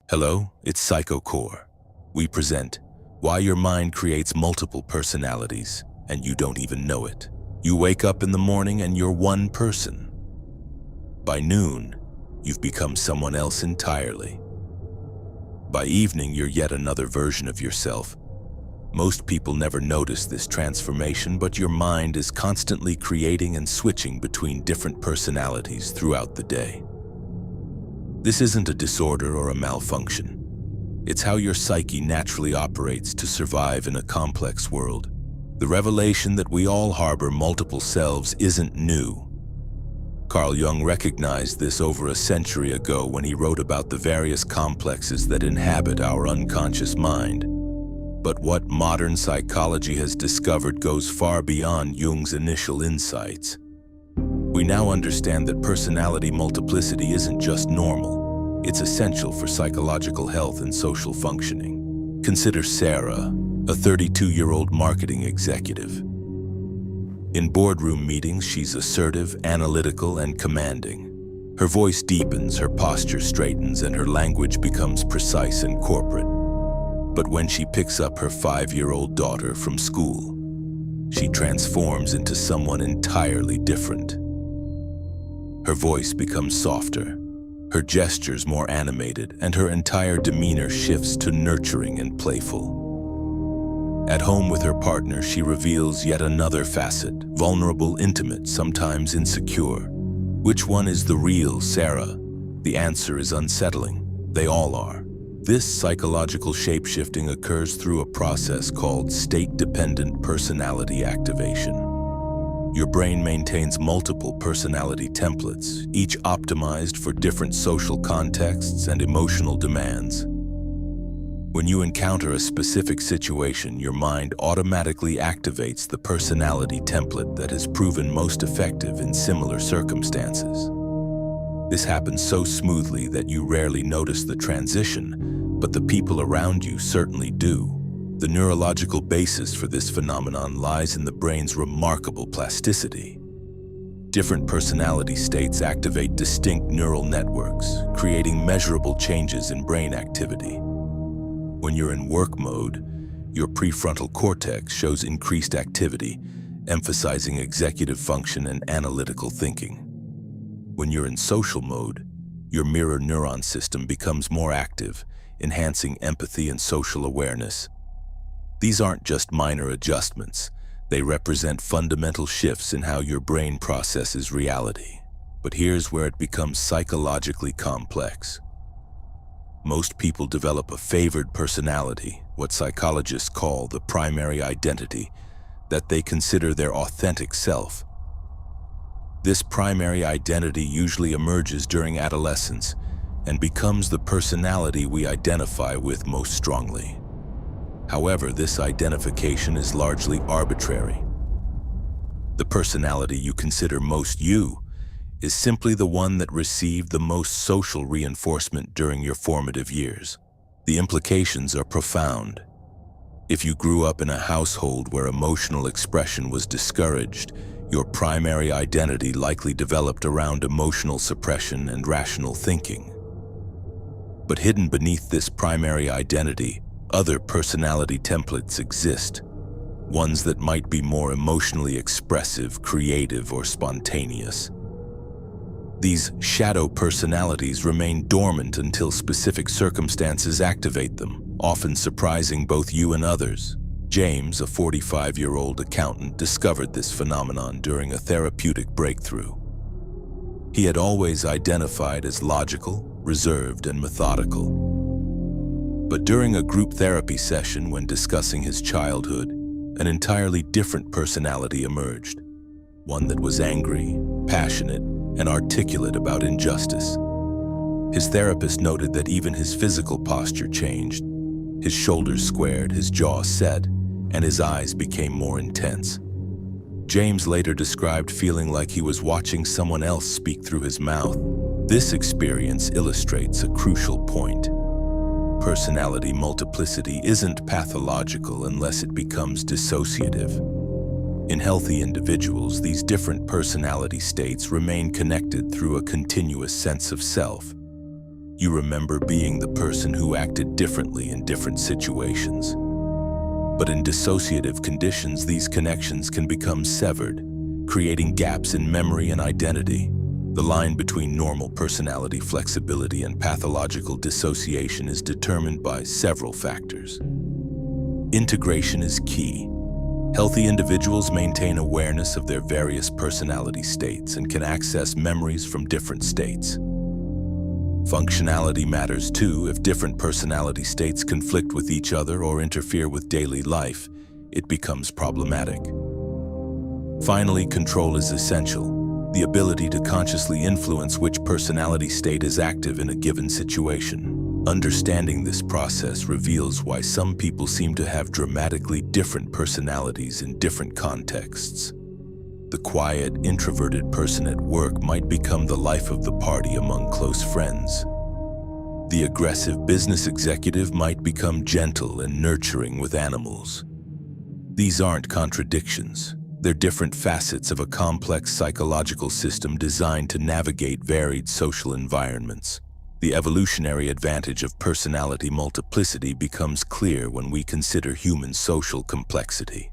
Hello, it's Psychocore. We present Why Your Mind Creates Multiple Personalities and You Don't Even Know It. You wake up in the morning and you're one person. By noon, you've become someone else entirely. By evening, you're yet another version of yourself. Most people never notice this transformation, but your mind is constantly creating and switching between different personalities throughout the day. This isn't a disorder or a malfunction. It's how your psyche naturally operates to survive in a complex world. The revelation that we all harbor multiple selves isn't new. Carl Jung recognized this over a century ago when he wrote about the various complexes that inhabit our unconscious mind. But what modern psychology has discovered goes far beyond Jung's initial insights. We now understand that personality multiplicity isn't just normal, it's essential for psychological health and social functioning. Consider Sarah, a 32-year-old marketing executive. In boardroom meetings, she's assertive, analytical, and commanding. Her voice deepens, her posture straightens, and her language becomes precise and corporate. But when she picks up her 5-year-old daughter from school, she transforms into someone entirely different. Her voice becomes softer, her gestures more animated, and her entire demeanor shifts to nurturing and playful. At home with her partner, she reveals yet another facet, vulnerable, intimate, sometimes insecure. Which one is the real Sarah? The answer is unsettling. They all are. This psychological shapeshifting occurs through a process called state-dependent personality activation. Your brain maintains multiple personality templates, each optimized for different social contexts and emotional demands. When you encounter a specific situation, your mind automatically activates the personality template that has proven most effective in similar circumstances. This happens so smoothly that you rarely notice the transition, but the people around you certainly do. The neurological basis for this phenomenon lies in the brain's remarkable plasticity. Different personality states activate distinct neural networks, creating measurable changes in brain activity. When you're in work mode, your prefrontal cortex shows increased activity, emphasizing executive function and analytical thinking. When you're in social mode, your mirror neuron system becomes more active, enhancing empathy and social awareness. These aren't just minor adjustments. They represent fundamental shifts in how your brain processes reality. But here's where it becomes psychologically complex. Most people develop a favored personality, what psychologists call the primary identity, that they consider their authentic self. This primary identity usually emerges during adolescence and becomes the personality we identify with most strongly. However, this identification is largely arbitrary. The personality you consider most you is simply the one that received the most social reinforcement during your formative years. The implications are profound. If you grew up in a household where emotional expression was discouraged, your primary identity likely developed around emotional suppression and rational thinking. But hidden beneath this primary identity, other personality templates exist, ones that might be more emotionally expressive, creative, or spontaneous. These shadow personalities remain dormant until specific circumstances activate them, often surprising both you and others. James, a 45-year-old accountant, discovered this phenomenon during a therapeutic breakthrough. He had always identified as logical, reserved, and methodical. But during a group therapy session when discussing his childhood, an entirely different personality emerged, one that was angry, passionate, and articulate about injustice. His therapist noted that even his physical posture changed. His shoulders squared, his jaw set, and his eyes became more intense. James later described feeling like he was watching someone else speak through his mouth. This experience illustrates a crucial point. Personality multiplicity isn't pathological unless it becomes dissociative. In healthy individuals, these different personality states remain connected through a continuous sense of self. You remember being the person who acted differently in different situations. But in dissociative conditions, these connections can become severed, creating gaps in memory and identity. The line between normal personality flexibility and pathological dissociation is determined by several factors. Integration is key. Healthy individuals maintain awareness of their various personality states and can access memories from different states. Functionality matters too. If different personality states conflict with each other or interfere with daily life, it becomes problematic. Finally, control is essential. The ability to consciously influence which personality state is active in a given situation. Understanding this process reveals why some people seem to have dramatically different personalities in different contexts. The quiet, introverted person at work might become the life of the party among close friends. The aggressive business executive might become gentle and nurturing with animals. These aren't contradictions. They're different facets of a complex psychological system designed to navigate varied social environments. The evolutionary advantage of personality multiplicity becomes clear when we consider human social complexity.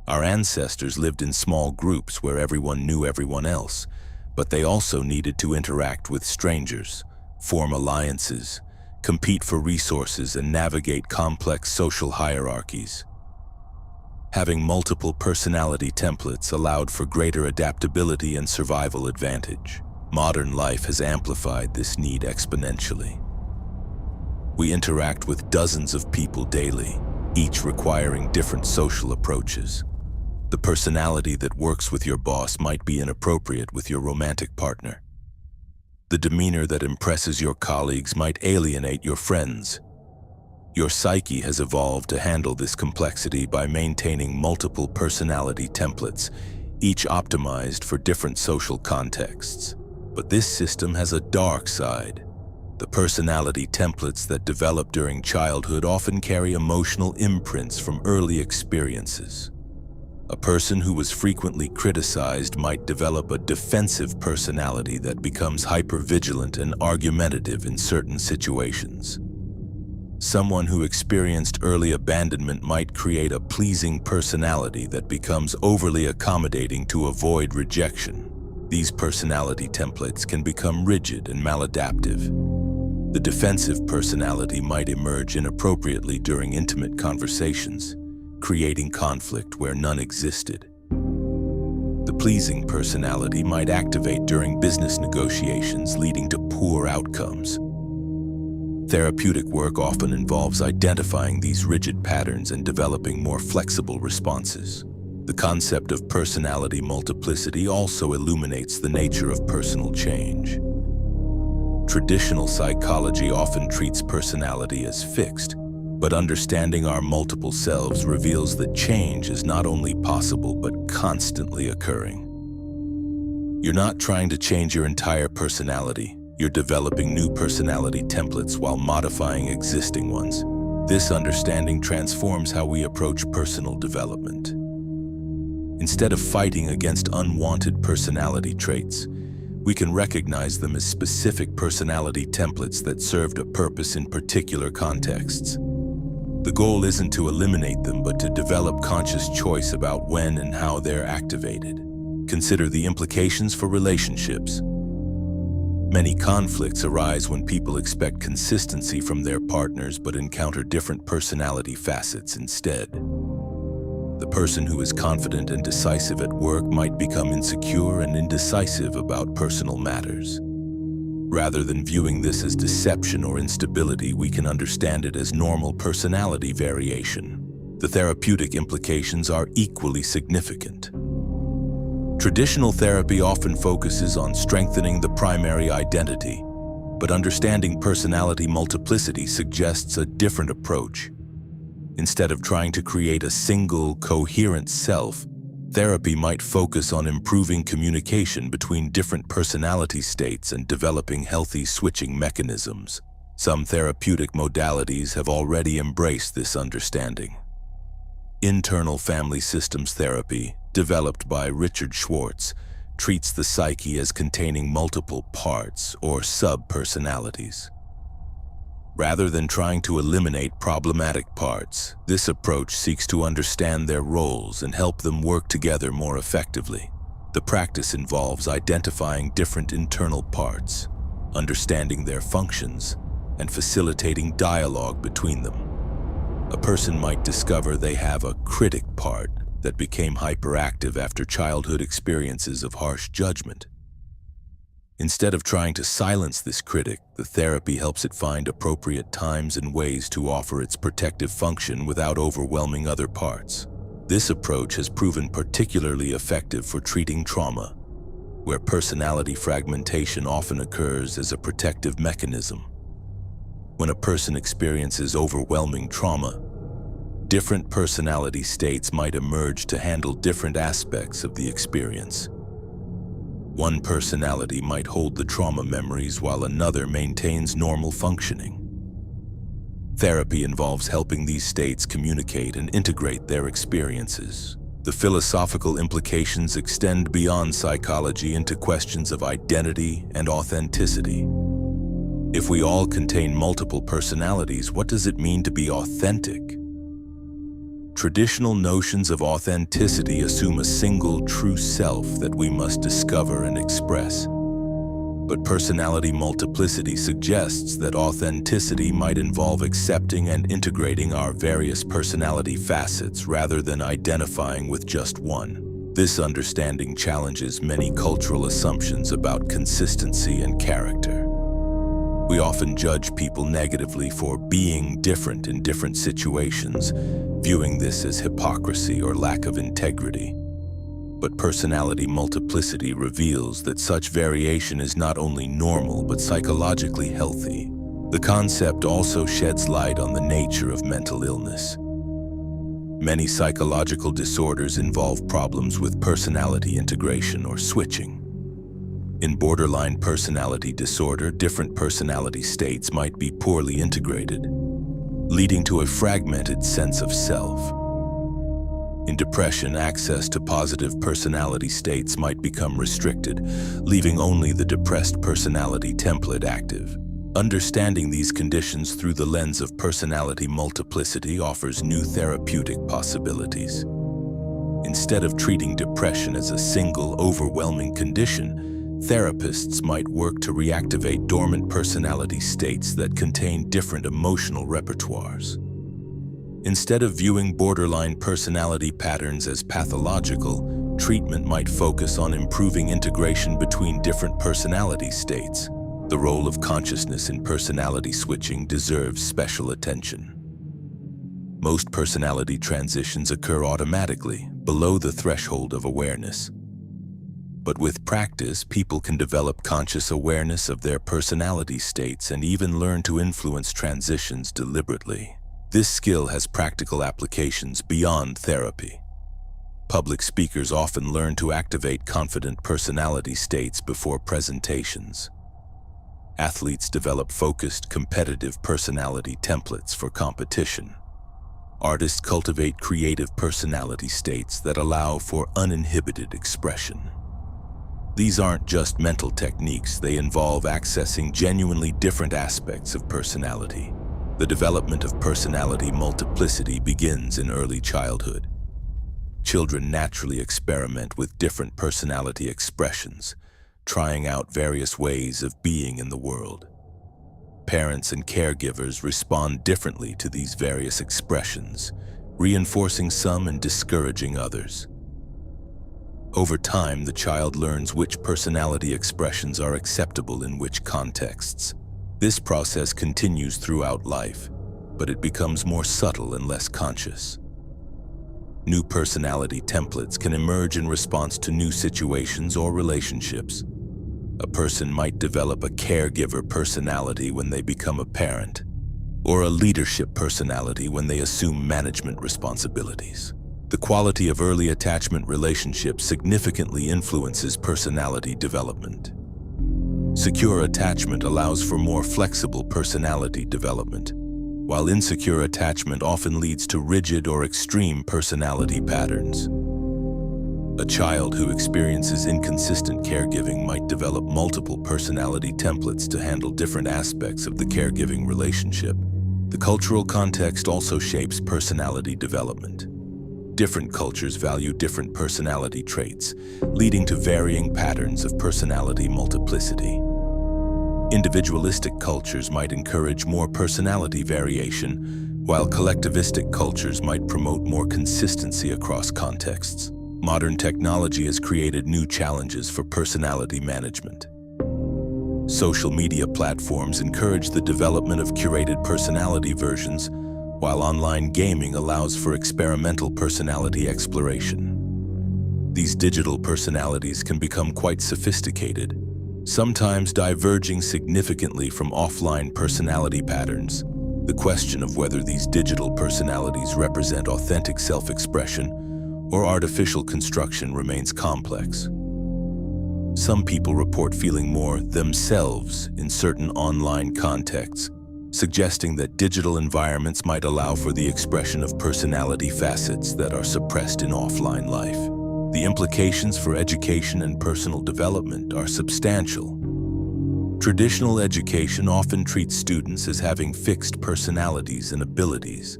Our ancestors lived in small groups where everyone knew everyone else, but they also needed to interact with strangers, form alliances, compete for resources, and navigate complex social hierarchies. Having multiple personality templates allowed for greater adaptability and survival advantage. Modern life has amplified this need exponentially. We interact with dozens of people daily, each requiring different social approaches. The personality that works with your boss might be inappropriate with your romantic partner. The demeanor that impresses your colleagues might alienate your friends. Your psyche has evolved to handle this complexity by maintaining multiple personality templates, each optimized for different social contexts. But this system has a dark side. The personality templates that develop during childhood often carry emotional imprints from early experiences. A person who was frequently criticized might develop a defensive personality that becomes hypervigilant and argumentative in certain situations. Someone who experienced early abandonment might create a pleasing personality that becomes overly accommodating to avoid rejection. These personality templates can become rigid and maladaptive. The defensive personality might emerge inappropriately during intimate conversations, creating conflict where none existed. The pleasing personality might activate during business negotiations, leading to poor outcomes. Therapeutic work often involves identifying these rigid patterns and developing more flexible responses. The concept of personality multiplicity also illuminates the nature of personal change. Traditional psychology often treats personality as fixed, but understanding our multiple selves reveals that change is not only possible but constantly occurring. You're not trying to change your entire personality. You're developing new personality templates while modifying existing ones. This understanding transforms how we approach personal development. Instead of fighting against unwanted personality traits, we can recognize them as specific personality templates that served a purpose in particular contexts. The goal isn't to eliminate them, but to develop conscious choice about when and how they're activated. Consider the implications for relationships. Many conflicts arise when people expect consistency from their partners but encounter different personality facets instead. The person who is confident and decisive at work might become insecure and indecisive about personal matters. Rather than viewing this as deception or instability, we can understand it as normal personality variation. The therapeutic implications are equally significant. Traditional therapy often focuses on strengthening the primary identity, but understanding personality multiplicity suggests a different approach. Instead of trying to create a single, coherent self, therapy might focus on improving communication between different personality states and developing healthy switching mechanisms. Some therapeutic modalities have already embraced this understanding. Internal family systems therapy, developed by Richard Schwartz, treats the psyche as containing multiple parts or sub-personalities. Rather than trying to eliminate problematic parts, this approach seeks to understand their roles and help them work together more effectively. The practice involves identifying different internal parts, understanding their functions, and facilitating dialogue between them. A person might discover they have a critic part that became hyperactive after childhood experiences of harsh judgment. Instead of trying to silence this critic, the therapy helps it find appropriate times and ways to offer its protective function without overwhelming other parts. This approach has proven particularly effective for treating trauma, where personality fragmentation often occurs as a protective mechanism. When a person experiences overwhelming trauma, different personality states might emerge to handle different aspects of the experience. One personality might hold the trauma memories while another maintains normal functioning. Therapy involves helping these states communicate and integrate their experiences. The philosophical implications extend beyond psychology into questions of identity and authenticity. If we all contain multiple personalities, what does it mean to be authentic? Traditional notions of authenticity assume a single true self that we must discover and express. But personality multiplicity suggests that authenticity might involve accepting and integrating our various personality facets rather than identifying with just one. This understanding challenges many cultural assumptions about consistency and character. We often judge people negatively for being different in different situations, viewing this as hypocrisy or lack of integrity. But personality multiplicity reveals that such variation is not only normal but psychologically healthy. The concept also sheds light on the nature of mental illness. Many psychological disorders involve problems with personality integration or switching. In borderline personality disorder, different personality states might be poorly integrated, leading to a fragmented sense of self. In depression, access to positive personality states might become restricted, leaving only the depressed personality template active. Understanding these conditions through the lens of personality multiplicity offers new therapeutic possibilities. Instead of treating depression as a single, overwhelming condition, therapists might work to reactivate dormant personality states that contain different emotional repertoires. Instead of viewing borderline personality patterns as pathological, treatment might focus on improving integration between different personality states. The role of consciousness in personality switching deserves special attention. Most personality transitions occur automatically, below the threshold of awareness. But with practice, people can develop conscious awareness of their personality states and even learn to influence transitions deliberately. This skill has practical applications beyond therapy. Public speakers often learn to activate confident personality states before presentations. Athletes develop focused, competitive personality templates for competition. Artists cultivate creative personality states that allow for uninhibited expression. These aren't just mental techniques, they involve accessing genuinely different aspects of personality. The development of personality multiplicity begins in early childhood. Children naturally experiment with different personality expressions, trying out various ways of being in the world. Parents and caregivers respond differently to these various expressions, reinforcing some and discouraging others. Over time, the child learns which personality expressions are acceptable in which contexts. This process continues throughout life, but it becomes more subtle and less conscious. New personality templates can emerge in response to new situations or relationships. A person might develop a caregiver personality when they become a parent, or a leadership personality when they assume management responsibilities. The quality of early attachment relationships significantly influences personality development. Secure attachment allows for more flexible personality development, while insecure attachment often leads to rigid or extreme personality patterns. A child who experiences inconsistent caregiving might develop multiple personality templates to handle different aspects of the caregiving relationship. The cultural context also shapes personality development. Different cultures value different personality traits, leading to varying patterns of personality multiplicity. Individualistic cultures might encourage more personality variation, while collectivistic cultures might promote more consistency across contexts. Modern technology has created new challenges for personality management. Social media platforms encourage the development of curated personality versions, while online gaming allows for experimental personality exploration. These digital personalities can become quite sophisticated, sometimes diverging significantly from offline personality patterns. The question of whether these digital personalities represent authentic self-expression or artificial construction remains complex. Some people report feeling more themselves in certain online contexts, suggesting that digital environments might allow for the expression of personality facets that are suppressed in offline life. The implications for education and personal development are substantial. Traditional education often treats students as having fixed personalities and abilities.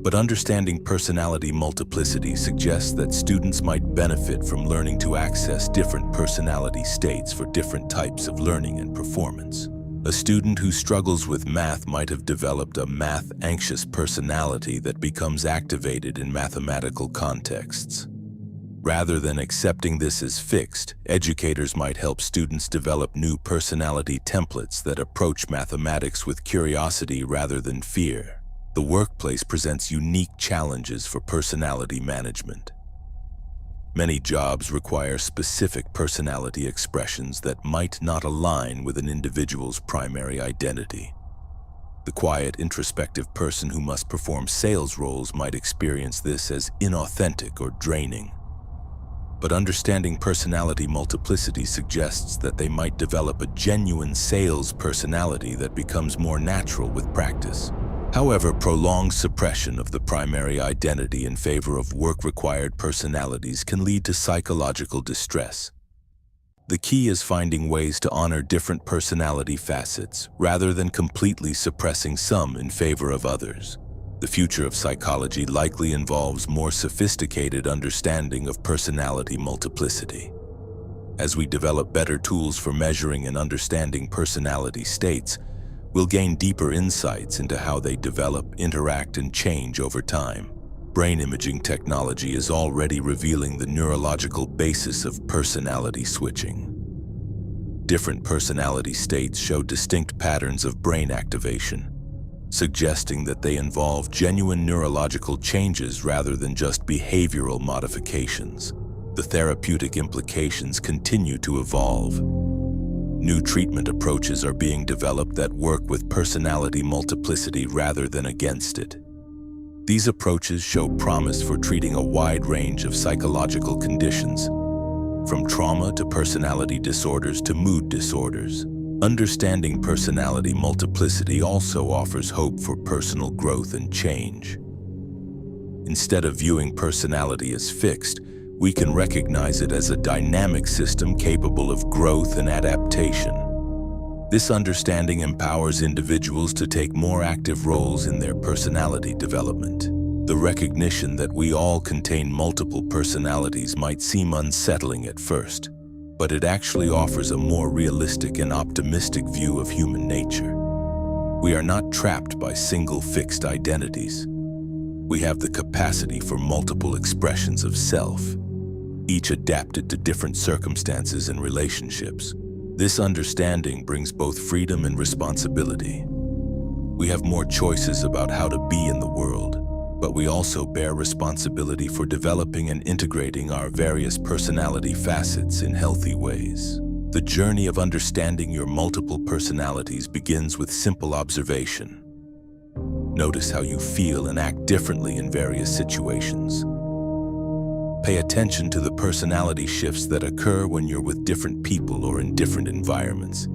But understanding personality multiplicity suggests that students might benefit from learning to access different personality states for different types of learning and performance. A student who struggles with math might have developed a math-anxious personality that becomes activated in mathematical contexts. Rather than accepting this as fixed, educators might help students develop new personality templates that approach mathematics with curiosity rather than fear. The workplace presents unique challenges for personality management. Many jobs require specific personality expressions that might not align with an individual's primary identity. The quiet, introspective person who must perform sales roles might experience this as inauthentic or draining. But understanding personality multiplicity suggests that they might develop a genuine sales personality that becomes more natural with practice. However, prolonged suppression of the primary identity in favor of work-required personalities can lead to psychological distress. The key is finding ways to honor different personality facets rather than completely suppressing some in favor of others. The future of psychology likely involves more sophisticated understanding of personality multiplicity. As we develop better tools for measuring and understanding personality states, we'll gain deeper insights into how they develop, interact, and change over time. Brain imaging technology is already revealing the neurological basis of personality switching. Different personality states show distinct patterns of brain activation, suggesting that they involve genuine neurological changes rather than just behavioral modifications. The therapeutic implications continue to evolve. New treatment approaches are being developed that work with personality multiplicity rather than against it. These approaches show promise for treating a wide range of psychological conditions, from trauma to personality disorders to mood disorders. Understanding personality multiplicity also offers hope for personal growth and change. Instead of viewing personality as fixed, we can recognize it as a dynamic system capable of growth and adaptation. This understanding empowers individuals to take more active roles in their personality development. The recognition that we all contain multiple personalities might seem unsettling at first, but it actually offers a more realistic and optimistic view of human nature. We are not trapped by single fixed identities. We have the capacity for multiple expressions of self, each adapted to different circumstances and relationships. This understanding brings both freedom and responsibility. We have more choices about how to be in the world, but we also bear responsibility for developing and integrating our various personality facets in healthy ways. The journey of understanding your multiple personalities begins with simple observation. Notice how you feel and act differently in various situations. Pay attention to the personality shifts that occur when you're with different people or in different environments.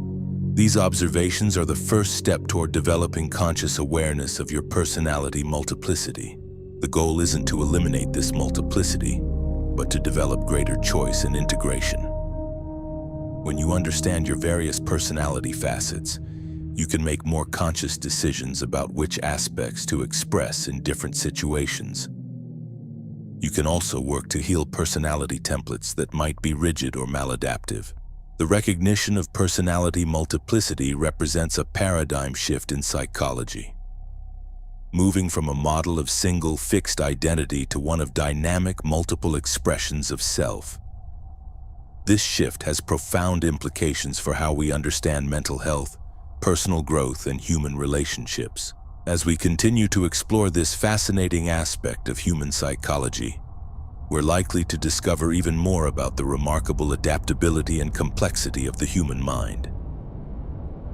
These observations are the first step toward developing conscious awareness of your personality multiplicity. The goal isn't to eliminate this multiplicity, but to develop greater choice and integration. When you understand your various personality facets, you can make more conscious decisions about which aspects to express in different situations. You can also work to heal personality templates that might be rigid or maladaptive. The recognition of personality multiplicity represents a paradigm shift in psychology, moving from a model of single, fixed identity to one of dynamic, multiple expressions of self. This shift has profound implications for how we understand mental health, personal growth, and human relationships. As we continue to explore this fascinating aspect of human psychology, we're likely to discover even more about the remarkable adaptability and complexity of the human mind.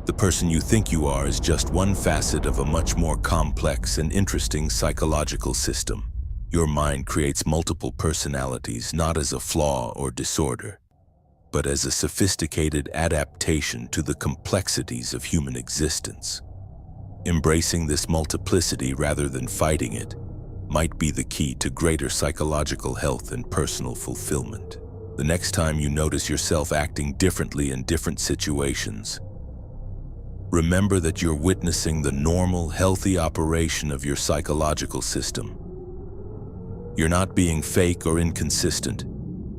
The person you think you are is just one facet of a much more complex and interesting psychological system. Your mind creates multiple personalities not as a flaw or disorder, but as a sophisticated adaptation to the complexities of human existence. Embracing this multiplicity rather than fighting it might be the key to greater psychological health and personal fulfillment. The next time you notice yourself acting differently in different situations, remember that you're witnessing the normal, healthy operation of your psychological system. You're not being fake or inconsistent.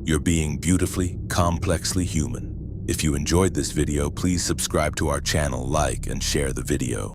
You're being beautifully, complexly human. If you enjoyed this video, please subscribe to our channel, like, and share the video.